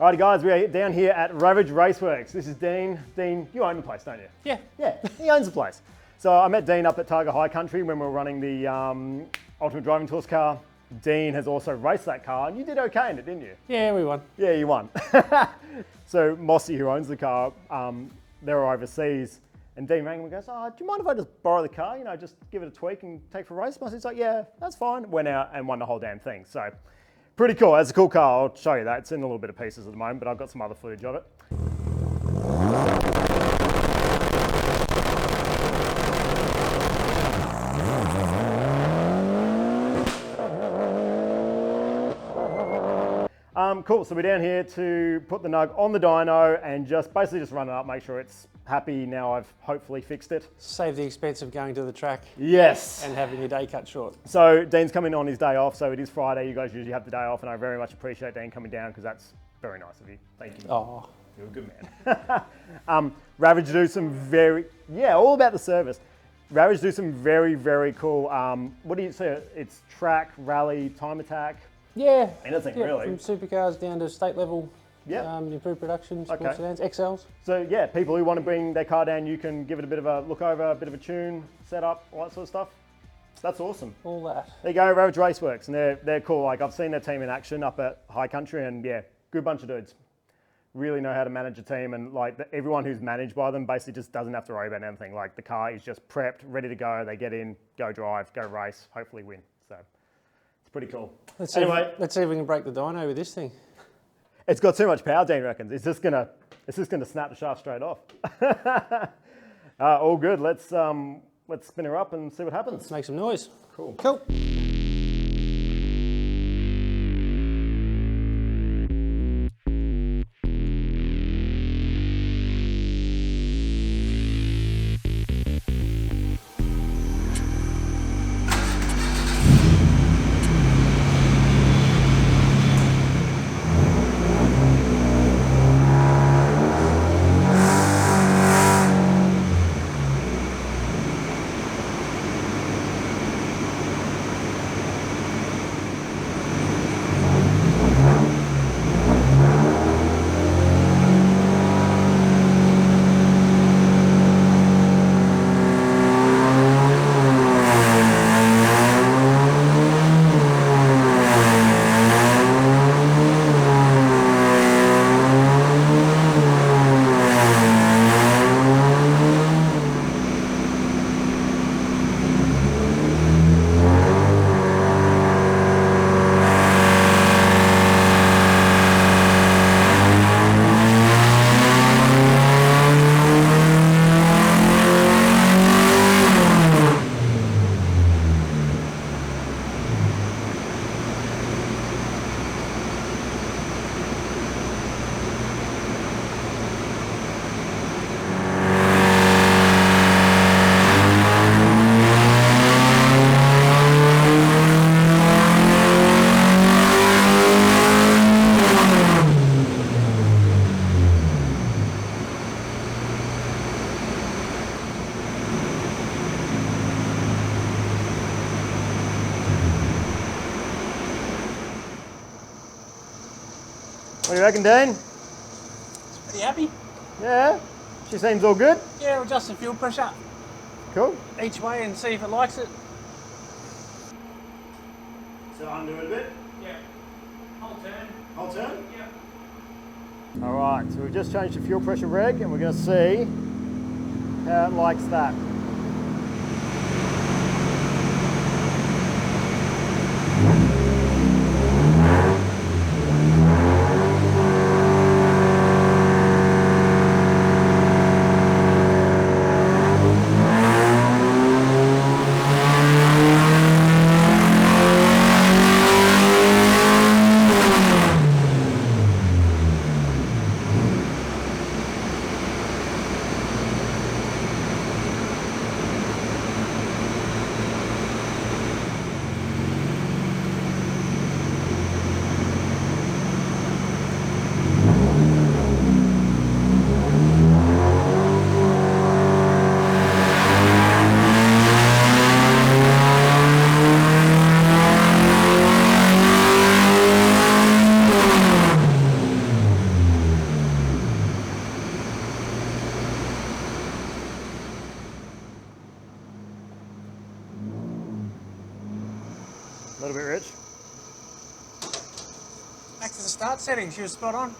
Alrighty guys, we're down here at Ravage Raceworks. This is Dean. Dean, you own the place, don't you? Yeah. Yeah, he owns the place. So I met Dean up at Targa High Country when we were running the Ultimate Driving Tours car. Dean has also raced that car and you did okay in it, didn't you? Yeah, we won. Yeah, you won. So Mossy, who owns the car, they were overseas and Dean rang him and goes, oh, do you mind if I just borrow the car? You know, just give it a tweak and take it for a race? Mossy's like, yeah, that's fine. Went out and won the whole damn thing. So pretty cool. It's a cool car. I'll show you that. It's in a little bit of pieces at the moment, but I've got some other footage of it. Cool, so we're down here to put the Nug on the dyno and just basically just run it up, make sure it's happy. Now I've hopefully fixed it. Save the expense of going to the track. Yes. And having your day cut short. So Dean's coming on his day off, so it is Friday. You guys usually have the day off, and I very much appreciate Dean coming down because that's very nice of you. Thank you. Oh. You're a good man. Ravage do some all about the service. Ravage do some very cool, what do you say? It's track, rally, time attack. Yeah. Anything really. From supercars down to state level. Yeah. Improved production, sports sedans, XLs. So yeah, people who want to bring their car down, you can give it a bit of a look over, a bit of a tune, set up, all that sort of stuff. That's awesome. All that. There you go, Ravage Raceworks, and they're cool. Like I've seen their team in action up at High Country, and yeah, good bunch of dudes. Really know how to manage a team, and like everyone who's managed by them basically just doesn't have to worry about anything. Like the car is just prepped, ready to go. They get in, go drive, go race, hopefully win. So it's pretty cool. Let's see if we can break the dyno with this thing. It's got too much power, Dean reckons. It's just gonna snap the shaft straight off. All good. Let's spin her up and see what happens. Let's make some noise. Cool. Cool. What do you reckon, Dean? Pretty happy. Yeah? She seems all good? Yeah, we'll adjust the fuel pressure. Cool. Each way and see if it likes it. So undo it a bit? Yeah. Whole turn. Whole turn? Yeah. All right, so we've just changed the fuel pressure reg and we're going to see how it likes that. little bit rich. Back to the start settings, she was spot on.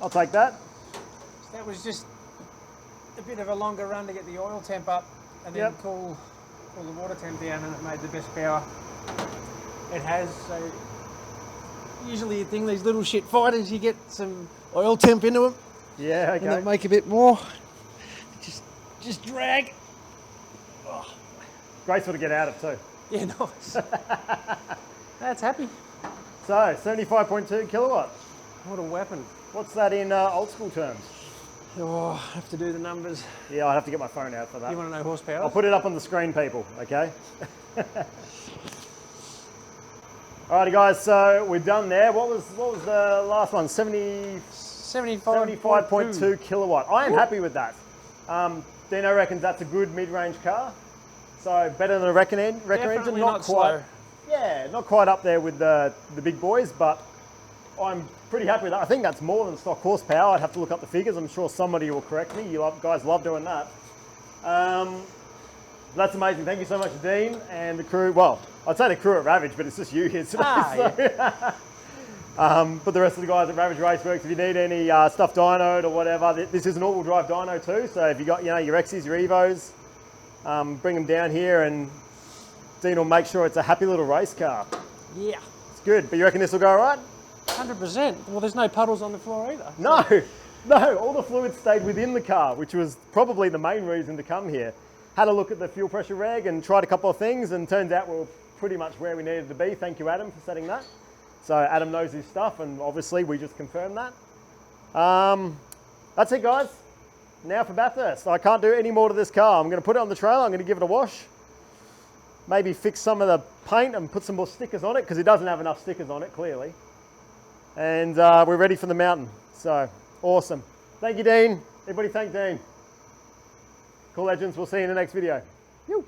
I'll take that. So that was just a bit of a longer run to get the oil temp up and then Yep. cool the water temp down, and it made the best power it has. So usually you think these little shit fighters, you get some oil temp into them Yeah, and they'll okay. make a bit more. Just drag. Graceful to get out of too. Yeah, nice. That's happy. So, 75.2 kilowatt. What a weapon. What's that in old school terms? Oh, I have to do the numbers. Yeah, I'll have to get my phone out for that. You want to know horsepower? I'll put it up on the screen, people, okay? Alrighty guys, so we're done there. What was the last one? 75.2 kilowatt. I am happy with that. Dyno reckons that's a good mid-range car. So better than a wreck engine. Definitely Not quite. slow. Yeah, not quite up there with the big boys, but I'm pretty happy with that. I think that's more than stock horsepower. I'd have to look up the figures. I'm sure somebody will correct me. You guys love doing that. That's amazing. Thank you so much, Dean and the crew. Well, I'd say the crew at Ravage, but it's just you here today. Yeah. But the rest of the guys at Ravage Raceworks, if you need any stuff dynoed or whatever, this is an all-wheel drive dyno too. So if you got your X's, your Evos, bring them down here, and Dean will make sure it's a happy little race car. Yeah. It's good. But you reckon this will go all right? 100%. Well, there's no puddles on the floor either. No, all the fluid stayed within the car, which was probably the main reason to come here. Had a look at the fuel pressure reg and tried a couple of things, and turns out we were pretty much where we needed to be. Thank you, Adam, for setting that. So Adam knows his stuff, and obviously we just confirmed that. That's it, guys. Now for Bathurst. I can't do any more to this car. I'm going to put it on the trailer. I'm going to give it a wash. Maybe fix some of the paint and put some more stickers on it, because it doesn't have enough stickers on it, clearly. And we're ready for the mountain. So, awesome. Thank you, Dean. Everybody thank Dean. Cool legends. We'll see you in the next video. Yoo.